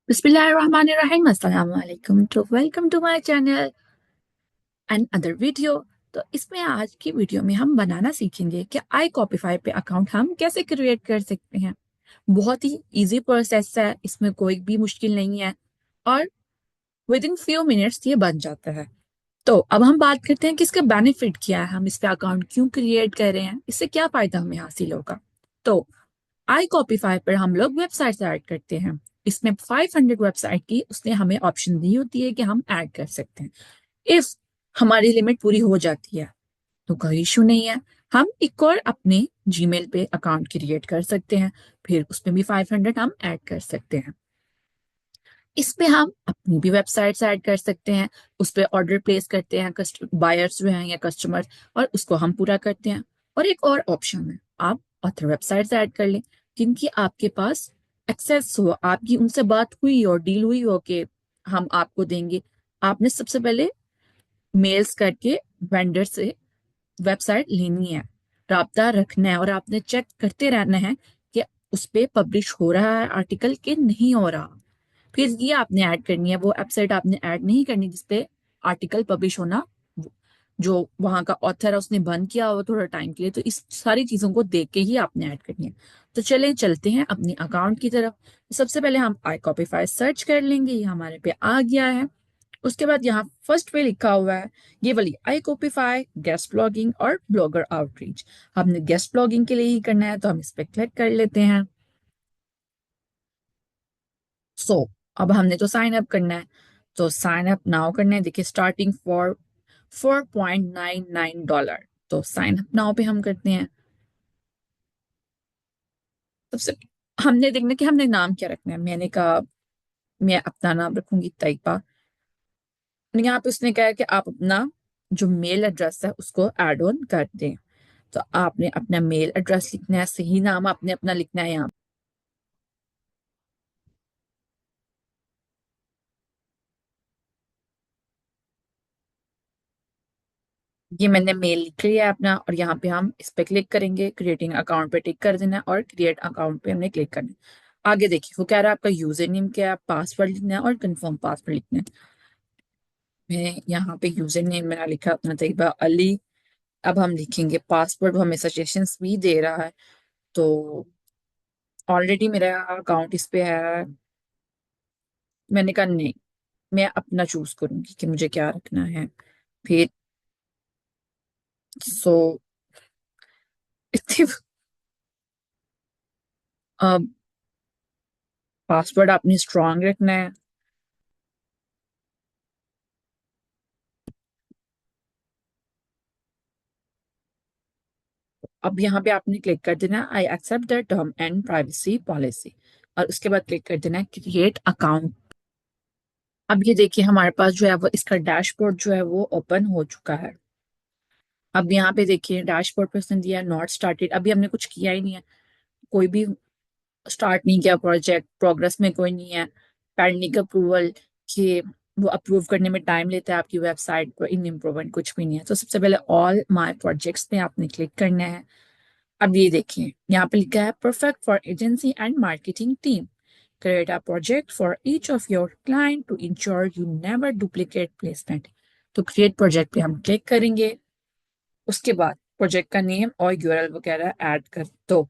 बिस्मिल्लाहिर्रहमानिर्रहीम अस्सलाम वालेकुम तो welcome to my channel and other video. तो इसमें आज की वीडियो में हम बनाना सीखेंगे कि आई कॉपीफाई पे अकाउंट हम कैसे क्रिएट कर सकते हैं। बहुत ही इजी प्रोसेस है, इसमें कोई भी मुश्किल नहीं है और विद इन फ्यू मिनट्स ये बन जाता है। तो अब हम बात करते हैं कि इसका बेनिफिट क्या है, हम इस पे अकाउंट क्यों क्रिएट कर रहे हैं, इससे क्या फायदा हमें हासिल होगा। तो आई कॉपीफाई पर हम लोग वेबसाइट ऐड करते हैं। इसमें 500 वेबसाइट की उसने हमें ऑप्शन दी होती है कि हम ऐड कर सकते हैं। इफ हमारी लिमिट पूरी हो जाती है तो कोई इशू नहीं है, हम एक और अपने जीमेल पे अकाउंट क्रिएट कर सकते हैं, फिर उसमें भी 500 हम ऐड कर सकते हैं। इसमें हम अपनी भी वेबसाइट्स ऐड कर सकते हैं, उस पर ऑर्डर प्लेस करते हैं, बायर्स जो हैं या कस्टमर, और उसको हम पूरा करते हैं। और एक और ऑप्शन है, आप ऑथर वेबसाइट्स ऐड कर लें जिनकी आपके पास एक्सेस हो, आपकी उनसे बात हुई और डील हुई हो कि हम आपको देंगे। आपने सबसे पहले मेल्स करके वेंडर से वेबसाइट लेनी है, राब्ता रखना है और आपने चेक करते रहना है कि उस पे पब्लिश हो रहा है आर्टिकल के नहीं हो रहा। फिर ये आपने ऐड करनी है, वो वेबसाइट आपने ऐड नहीं करनी जिसपे आर्टिकल पब्लिश होना, जो वहां का ऑथर है उसने बंद किया हो थोड़ा टाइम के लिए। तो इस सारी चीजों को देख के ही आपने ऐड करनी है। तो चले चलते हैं अपनी अकाउंट की तरफ। सबसे पहले हम आई कॉपीफाई सर्च कर लेंगे, ये हमारे पे आ गया है। उसके बाद यहाँ फर्स्ट पे लिखा हुआ है ये वाली आई कॉपीफाई गेस्ट ब्लॉगिंग और ब्लॉगर आउटरीच। हमने गेस्ट ब्लॉगिंग के लिए ही करना है तो हम इस पे क्लिक कर लेते हैं। सो अब हमने तो साइन अप करना है, तो साइन अप नाउ करना है। देखिए स्टार्टिंग फॉर $4.99। तो साइन अप नाउ पे हम करते हैं। सबसे हमने देखना कि हमने नाम क्या रखना है। मैंने कहा मैं अपना नाम रखूंगी तैयबा। यहाँ पे उसने कहा कि आप अपना जो मेल एड्रेस है उसको ऐड ऑन कर दें। तो आपने अपना मेल एड्रेस लिखना है, सही नाम आपने अपना लिखना है यहाँ। ये मैंने मेल लिख लिया है अपना, और यहाँ पे हम इस पे क्लिक करेंगे, क्रिएटिंग अकाउंट पे टिक कर देना है और क्रिएट अकाउंट पे हमने क्लिक करना है। आगे देखिए वो कह रहा है आपका यूजर नेम क्या है, पासवर्ड लिखना है और कंफर्म पासवर्ड लिखना है। मैं यहाँ पे यूजर नेम मेरा लिखा अपना तैयबा अली। अब हम लिखेंगे पासवर्ड, वो हमें सजेशंस भी दे रहा है। तो ऑलरेडी मेरा अकाउंट इस पे है, मैंने कहा नहीं, मैं अपना चूज करूंगी कि मुझे क्या रखना है। फिर सो इतने अब पासवर्ड आपने स्ट्रांग रखना है। अब यहाँ पे आपने क्लिक कर देना I accept the term and privacy policy, और उसके बाद क्लिक कर देना क्रिएट अकाउंट। अब ये देखिए हमारे पास जो है वो इसका डैशबोर्ड जो है वो ओपन हो चुका है। अब यहाँ पे देखिए डैशबोर्ड पे उसने दिया नॉट स्टार्टेड, अभी हमने कुछ किया ही नहीं है, कोई भी स्टार्ट नहीं किया प्रोजेक्ट, प्रोग्रेस में कोई नहीं है। पेंडिंग अप्रूवल के वो अप्रूव करने में टाइम लेता है आपकी वेबसाइट को, इन इम्प्रूवमेंट कुछ भी नहीं है। तो सबसे पहले ऑल माय प्रोजेक्ट्स पे आपने क्लिक करना है। अब ये देखिए यहाँ पे लिखा है perfect for agency and marketing team, create a project for each of your client to ensure you never duplicate placement. तो क्रिएट प्रोजेक्ट पे हम क्लिक करेंगे। उसके बाद प्रोजेक्ट का नेम और यूआरएल वगैरह ऐड कर दो,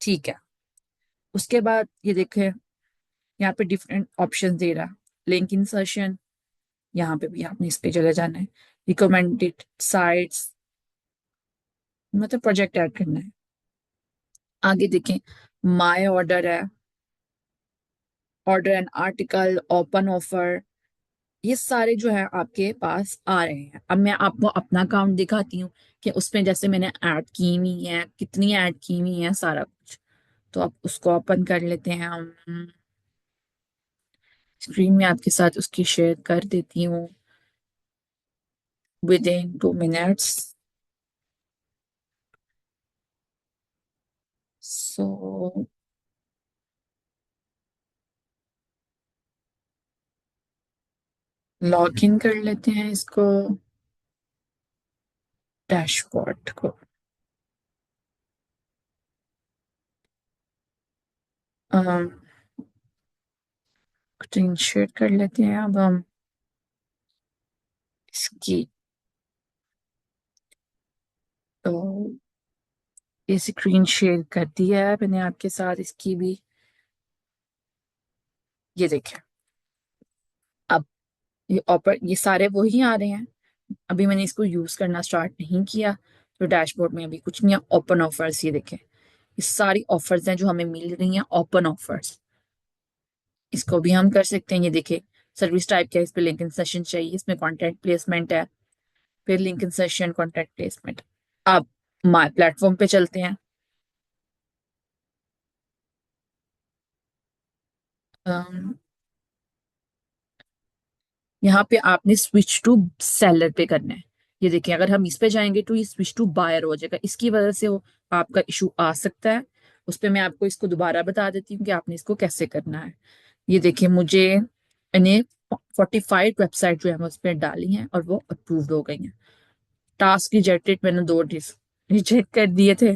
ठीक है। उसके बाद ये देखें यहाँ पे डिफरेंट ऑप्शन दे रहा है, लिंक इंसर्शन, यहाँ पे भी आपने इस पे चले जाना है। रिकमेंडेड साइट्स, मतलब प्रोजेक्ट ऐड करना है। आगे देखें माय ऑर्डर है, order and article, open offer, ये सारे जो है आपके पास आ रहे हैं। अब मैं आपको अपना अकाउंट दिखाती हूँ कि उसमें जैसे मैंने ऐड की हुई है, कितनी ऐड की हुई है, सारा कुछ। तो आप उसको ओपन कर लेते हैं हम। स्क्रीन में आपके साथ उसकी शेयर कर देती हूँ with in 2 minutes. So log in कर लेते हैं इसको, डैशबोर्ड को। स्क्रीन शेयर कर लेते हैं अब हम इसकी। तो ये स्क्रीन शेयर कर दिया है मैंने आपके साथ इसकी भी। ये देखें, अब ये सारे वही आ रहे हैं। अभी मैंने इसको यूज करना स्टार्ट नहीं किया, तो डैशबोर्ड में अभी कुछ नहीं है। ओपन ऑफर्स, ये देखें, ये सारी ऑफर्स हैं जो हमें मिल रही हैं, ओपन ऑफर्स। इसको भी हम कर सकते हैं। ये देखिए, सर्विस टाइप क्या है, इस पे लिंक इन सेशन चाहिए, इसमें कंटेंट प्लेसमेंट है, फिर link in session, content placement. अब माय प्लेटफॉर्म पे चलते हैं। अम, यहाँ पे आपने स्विच टू सेलर पे करना है। ये देखिए, अगर हम इस पे जाएंगे तो ये स्विच टू बायर हो जाएगा, इसकी वजह से वो आपका इशू आ सकता है। उस पे मैं आपको इसको दोबारा बता देती हूँ कि आपने इसको कैसे करना है। ये देखिए, मुझे मैंने 45 वेबसाइट जो है मैं उस पर डाली हैं और वो अप्रूव्ड हो गई हैं। टास्क रिजेक्टेड मैंने 2 रिजेक्ट कर दिए थे।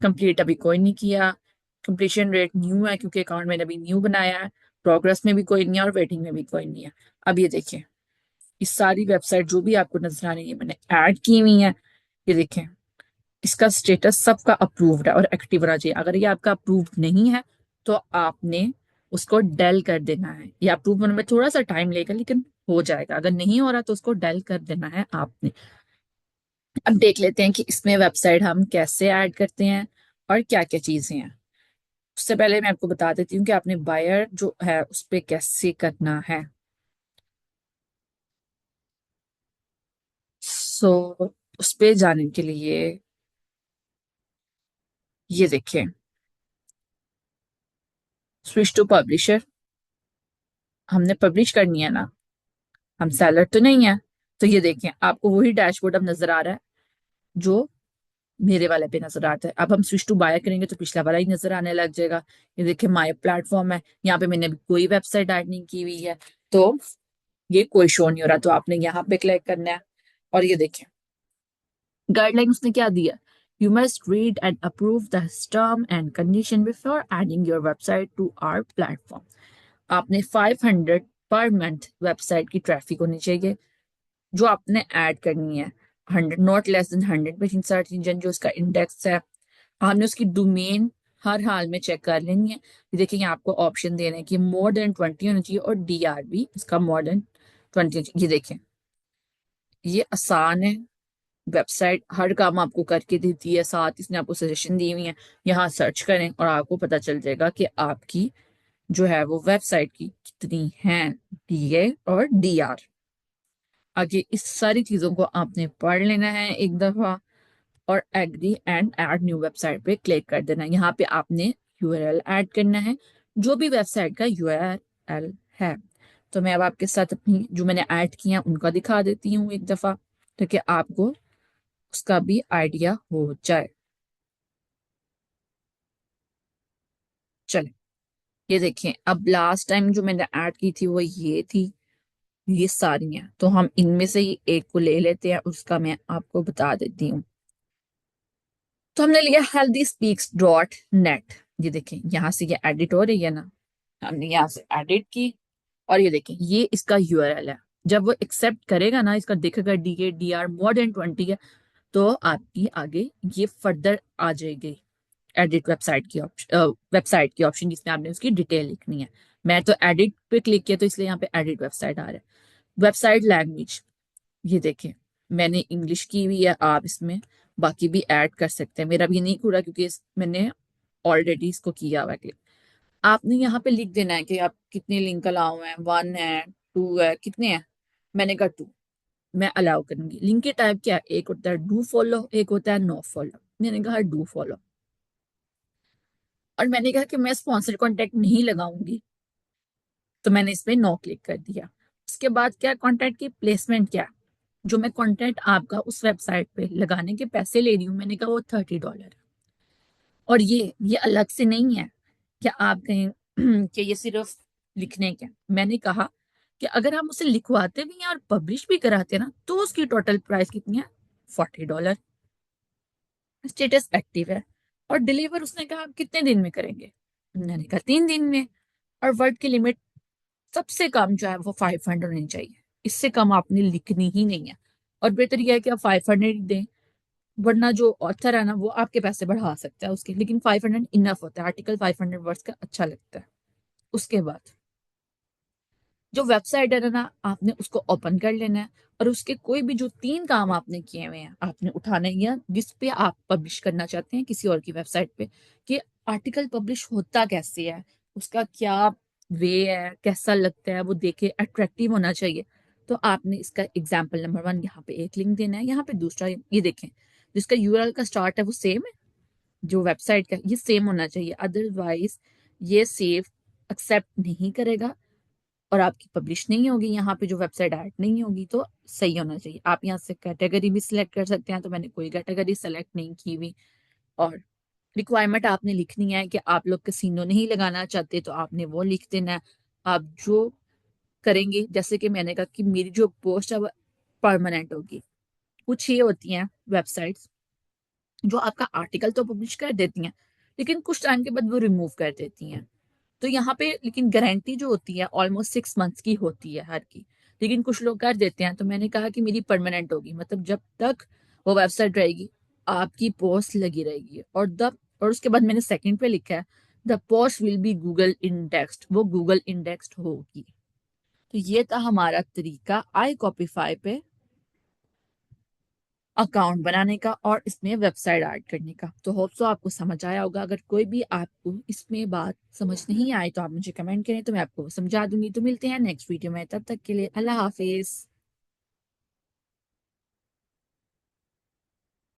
कंप्लीट अभी कोई नहीं किया। कंप्लीशन रेट न्यू है क्योंकि अकाउंट मैंने अभी न्यू बनाया है। प्रोग्रेस में भी कोई नहीं है और वेटिंग में भी कोई नहीं है। अब ये देखिए, इस सारी वेबसाइट जो भी आपको नजर आ रही है मैंने ऐड की हुई है। ये देखें, इसका स्टेटस सबका अप्रूव्ड है और एक्टिव होना चाहिए। अगर ये आपका अप्रूव्ड नहीं है तो आपने उसको डेल कर देना है। ये अप्रूव होने में थोड़ा सा टाइम लेगा, लेकिन हो जाएगा। अगर नहीं हो रहा तो उसको डेल कर देना है आपने। अब देख लेते हैं कि इसमें वेबसाइट हम कैसे ऐड करते हैं और क्या क्या चीजें हैं। उससे पहले मैं आपको बता देती हूँ कि आपने बायर जो है उस पे कैसे करना है। सो उस पे जाने के लिए ये देखें, स्विच टू पब्लिशर, हमने पब्लिश करनी है ना, हम सेलर तो नहीं है। तो ये देखें, आपको वही डैशबोर्ड अब नजर आ रहा है जो मेरे वाले पे नजर आता है। अब हम स्विच टू बाय करेंगे तो पिछला वाला ही नजर आने लग जाएगा। ये देखिए, माय प्लेटफॉर्म है, यहाँ पे मैंने अभी कोई वेबसाइट ऐड नहीं की हुई है, तो ये कोई शो नहीं हो रहा। तो आपने यहाँ पे क्लिक करना है और ये देखें, गाइडलाइन उसने क्या दिया, you must read and approve the term and condition before adding your website to our platform. आपने 500 पर मंथ वेबसाइट की ट्रैफिक होनी चाहिए जो आपने ऐड करनी है। 100 नॉट लेस देन 100 पे सर्च इंजन जो उसका इंडेक्स है, हमने उसकी डोमेन हर हाल में चेक कर लेनी है। ये देखिए, यहाँ आपको ऑप्शन दे रहे हैं कि मोर देन 20 होना चाहिए और डीआर भी इसका मोर देन 20। ये देखें, ये आसान है। वेबसाइट हर काम आपको करके देती है, साथ इसने आपको सजेशन दी हुई है। यहाँ सर्च करें और आपको पता चल जाएगा कि आपकी जो है वो वेबसाइट की कितनी है डीए और डीआर। आगे इस सारी चीजों को आपने पढ़ लेना है एक दफा और agree and add new website पे क्लिक कर देना है। यहाँ पे आपने यूआरएल ऐड करना है, जो भी वेबसाइट का यूआरएल है। तो मैं अब आपके साथ अपनी जो मैंने ऐड किया उनका दिखा देती हूँ एक दफा, ताकि आपको उसका भी आइडिया हो जाए। चले, ये देखें, अब लास्ट टाइम जो मैंने ऐड की थी वो ये थी, ये सारी हैं। तो हम इनमें से ही एक को ले लेते हैं, उसका मैं आपको बता देती हूँ। तो हमने लिया हेल्दी स्पीक्स डॉट नेट। ये देखें, यहाँ से ये एडिट हो रही है ना, हमने यहाँ से एडिट की और ये देखें, ये इसका यूआरएल है। जब वो एक्सेप्ट करेगा ना, इसका दिखेगा D A D R more than 20 है, तो आपकी आगे ये फर्दर आ जाएगी एडिट वेबसाइट की ऑप्शन जिसमें आपने उसकी डिटेल लिखनी है। मैं तो एडिट पे क्लिक किया तो इसलिए यहाँ पे एडिट वेबसाइट आ रहा है। वेबसाइट लैंग्वेज, ये देखें, मैंने इंग्लिश की हुई है, आप इसमें बाकी भी ऐड कर सकते हैं। मेरा भी नहीं खुला क्योंकि मैंने ऑलरेडी इसको किया हुआ है। आपने यहाँ पे लिख देना है कि आप कितने लिंक अलाउ हैं, 1 है, 2 है, कितने हैं। मैंने कहा 2 मैं अलाउ करूंगी। लिंक के टाइप क्या है, एक होता है डू फॉलो, एक होता है नो फॉलो। मैंने कहा डू फॉलो और मैंने कहा कि मैं स्पॉन्सर कॉन्टेक्ट नहीं लगाऊंगी, तो मैंने इस पे नो क्लिक कर दिया। उसके बाद क्या, कॉन्टेंट की प्लेसमेंट क्या, जो मैं कंटेंट आपका उस वेबसाइट पे लगाने के पैसे ले रही हूँ, मैंने कहा वो $30। और ये अलग से नहीं है कि आप कहें कि ये सिर्फ लिखने के। मैंने कहा कि अगर हम उसे लिखवाते भी हैं और पब्लिश भी कराते हैं ना, तो उसकी टोटल प्राइस कितनी है, $40। स्टेटस एक्टिव है और डिलीवर उसने कहा आप कितने दिन में करेंगे, मैंने कहा 3 दिन में। और वर्ड की लिमिट सबसे कम जो है वो 500 होनी चाहिए, इससे कम आपने लिखनी ही नहीं है। और बेहतर यह है कि आप 500 ही दें, वरना जो ऑथर है ना वो आपके पैसे बढ़ा सकता है उसके, लेकिन 500 इनफ होता है, आर्टिकल 500 वर्ड्स का अच्छा लगता है। उसके बाद जो वेबसाइट है ना, आपने उसको ओपन कर लेना है, और उसके कोई भी जो 3 काम आपने किए हुए हैं आपने उठाने ही है, जिस पे आप पब्लिश करना चाहते हैं किसी और की वेबसाइट पे, कि आर्टिकल पब्लिश होता कैसे है, उसका क्या वे है, कैसा लगता है, वो देखे अट्रैक्टिव होना चाहिए। तो आपने इसका एग्जाम्पल नंबर 1 यहाँ पे एक लिंक देना है, यहाँ पे दूसरा ये देखें, जिसका यूआरएल का स्टार्ट है वो सेम है, जो वेबसाइट का ये सेम होना चाहिए, अदरवाइज ये सेव एक्सेप्ट नहीं करेगा और आपकी पब्लिश नहीं होगी, यहाँ पे जो वेबसाइट ऐड नहीं होगी। तो सही होना चाहिए। आप यहाँ से कैटेगरी भी सिलेक्ट कर सकते हैं, तो मैंने कोई कैटेगरी सेलेक्ट नहीं की हुई। और रिक्वायरमेंट आपने लिखनी है कि आप लोग कैसीनो नहीं लगाना चाहते, तो आपने वो लिख देना है। आप जो करेंगे, जैसे कि मैंने कहा कि मेरी जो पोस्ट है वो परमानेंट होगी। कुछ ये होती हैं वेबसाइट्स जो आपका आर्टिकल तो पब्लिश कर देती हैं, लेकिन कुछ टाइम के बाद वो रिमूव कर देती हैं। तो यहाँ पे लेकिन गारंटी जो होती है ऑलमोस्ट 6 मंथ्स की होती है हर की, लेकिन कुछ लोग कर देते हैं। तो मैंने कहा कि मेरी परमानेंट होगी, मतलब जब तक वो वेबसाइट रहेगी आपकी पोस्ट लगी रहेगी। और उसके बाद मैंने सेकंड पे लिखा है the post will be Google indexed, वो गूगल इंडेक्स्ड होगी। तो ये था हमारा तरीका आई कॉपीफाई पे अकाउंट बनाने का और इसमें वेबसाइट ऐड करने का। तो होप सो आपको समझ आया होगा। अगर कोई भी आपको इसमें बात समझ नहीं आई तो आप मुझे कमेंट करें, तो मैं आपको समझा दूंगी। तो मिलते हैं नेक्स्ट वीडियो में, तब तक के लिए अल्लाह हाफिज।